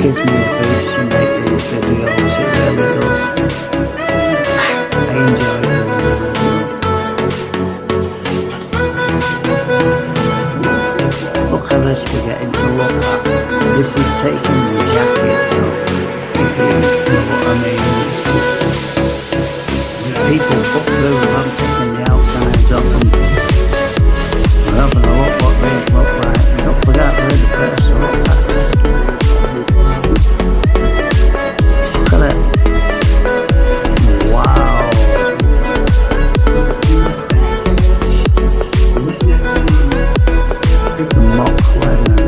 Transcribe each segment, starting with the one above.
gives me a boost to make these videos, it really does. I enjoy doing them. Look at this we're getting to look at. This is taking the jackets off, if you know what I mean. It's just, people put through them, I'm taking the outsides off them. We're having a look what these look like. Don't forget we're the first to look at this. Look at it. Wow. The mock weather.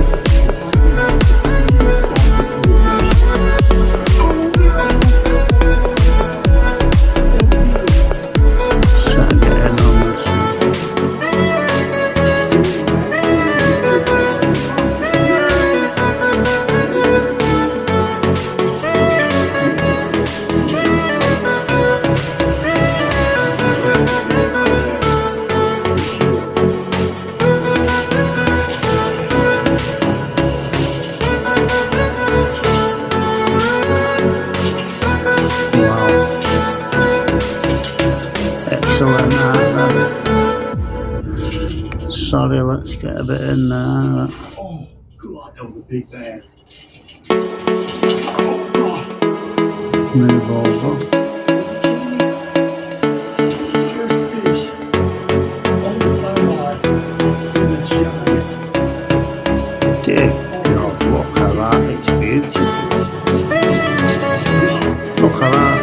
Sorry, let's get a bit in there. Oh god, that was a big bass. Move over. First fish on the fly rod is a giant. Dear God, look at that, it's beautiful. Look at that.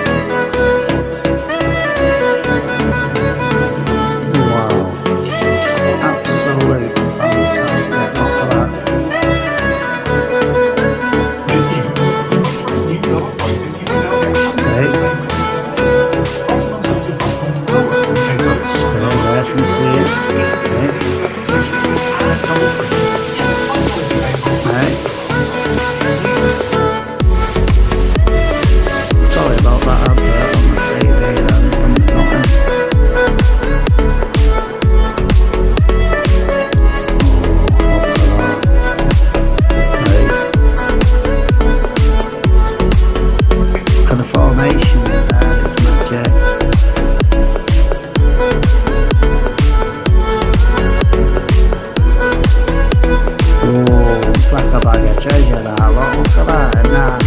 Sorry about that advert on the TV and nothing. Look at the formation in there, it's magic. Oh, it's like a bag of treasure that, look at that and that.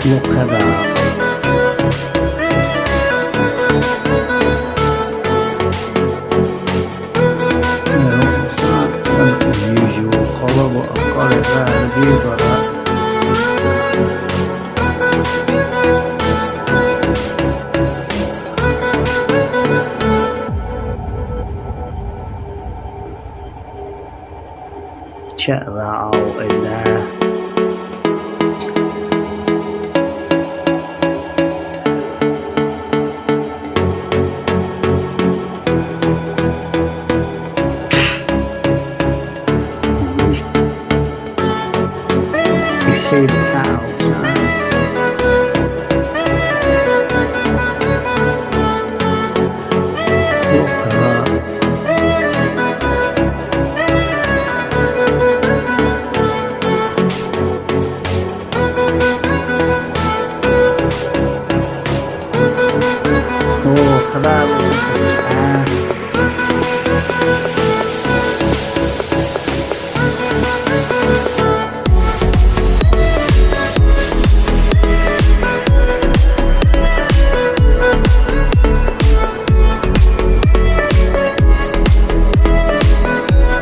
Look at that. That's the usual colour, but I've got it there. Have you got that? Check that out in there. But I look at the sky.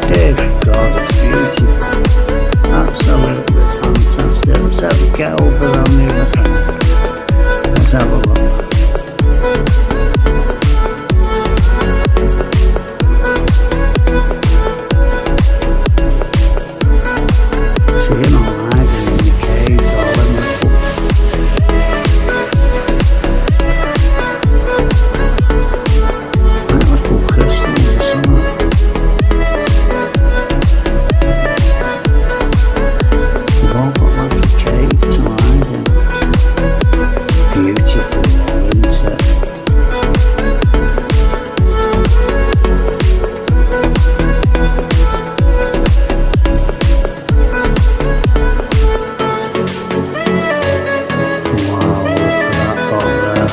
Dear God, it's beautiful. Absolutely fantastic. Let's have a get over on the other side. Let's have a look. Seeing all hiding in the caves, all them little crystals or something. They've all got like a cave to hide in. Beautiful though, isn't it? Wow, look at that bog there.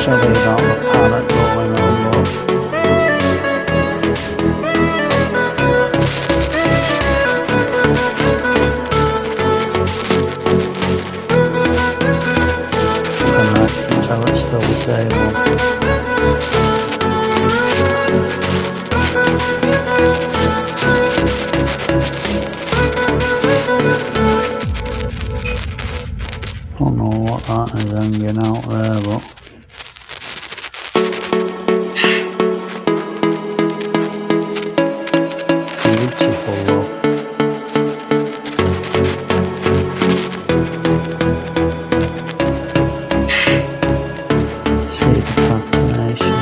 Sorry about the pallet going on, but I can tell it's still the same one. Don't know what that is hanging out there, but beautiful though. See the patination.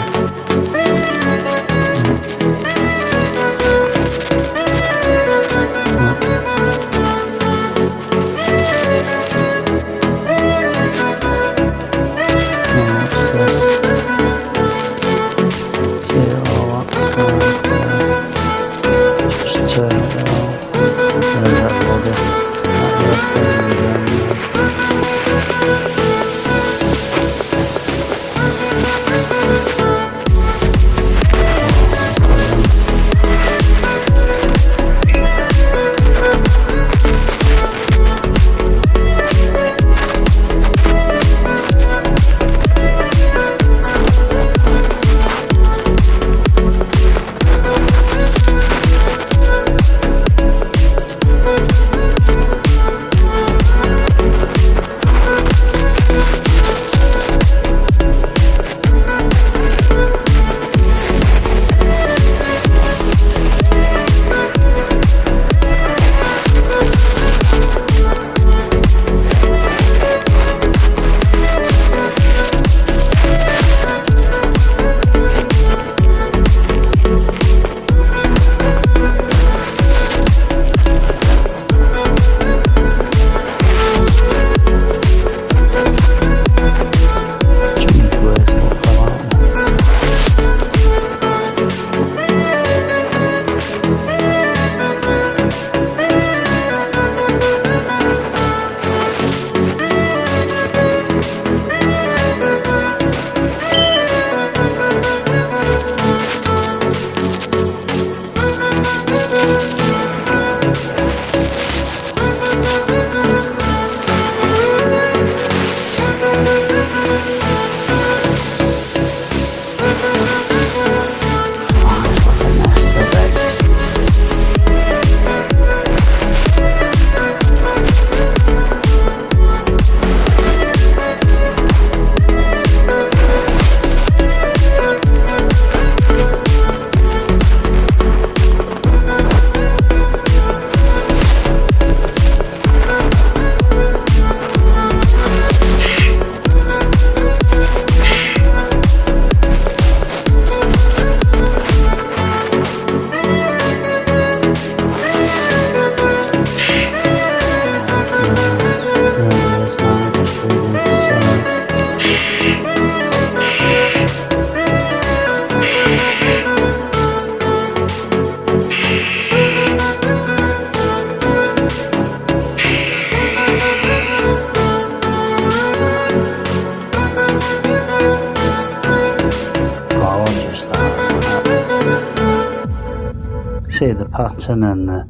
see the pattern and the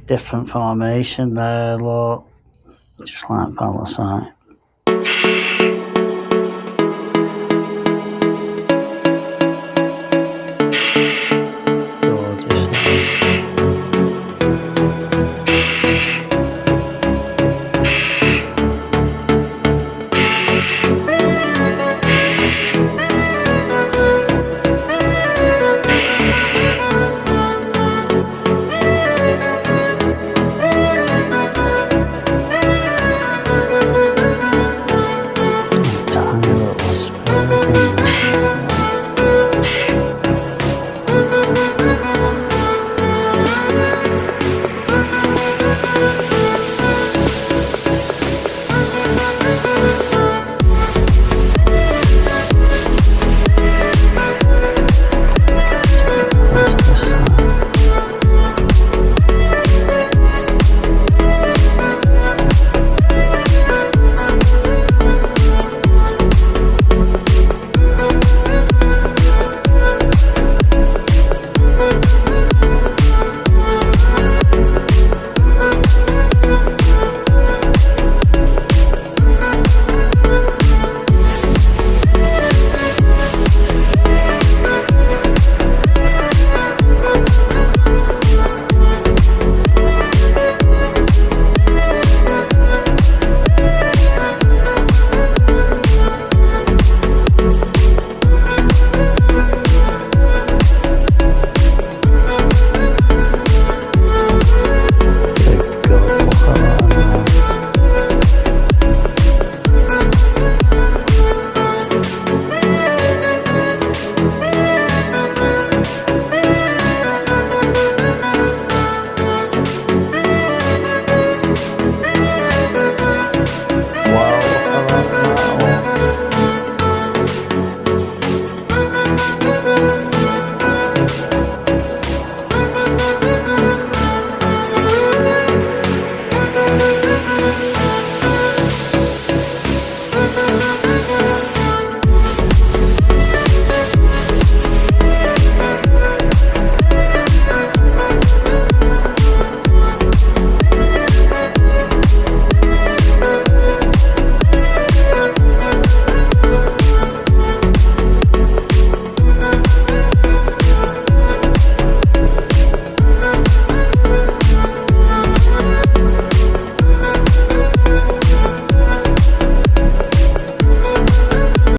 different formation there, look, just like palisite.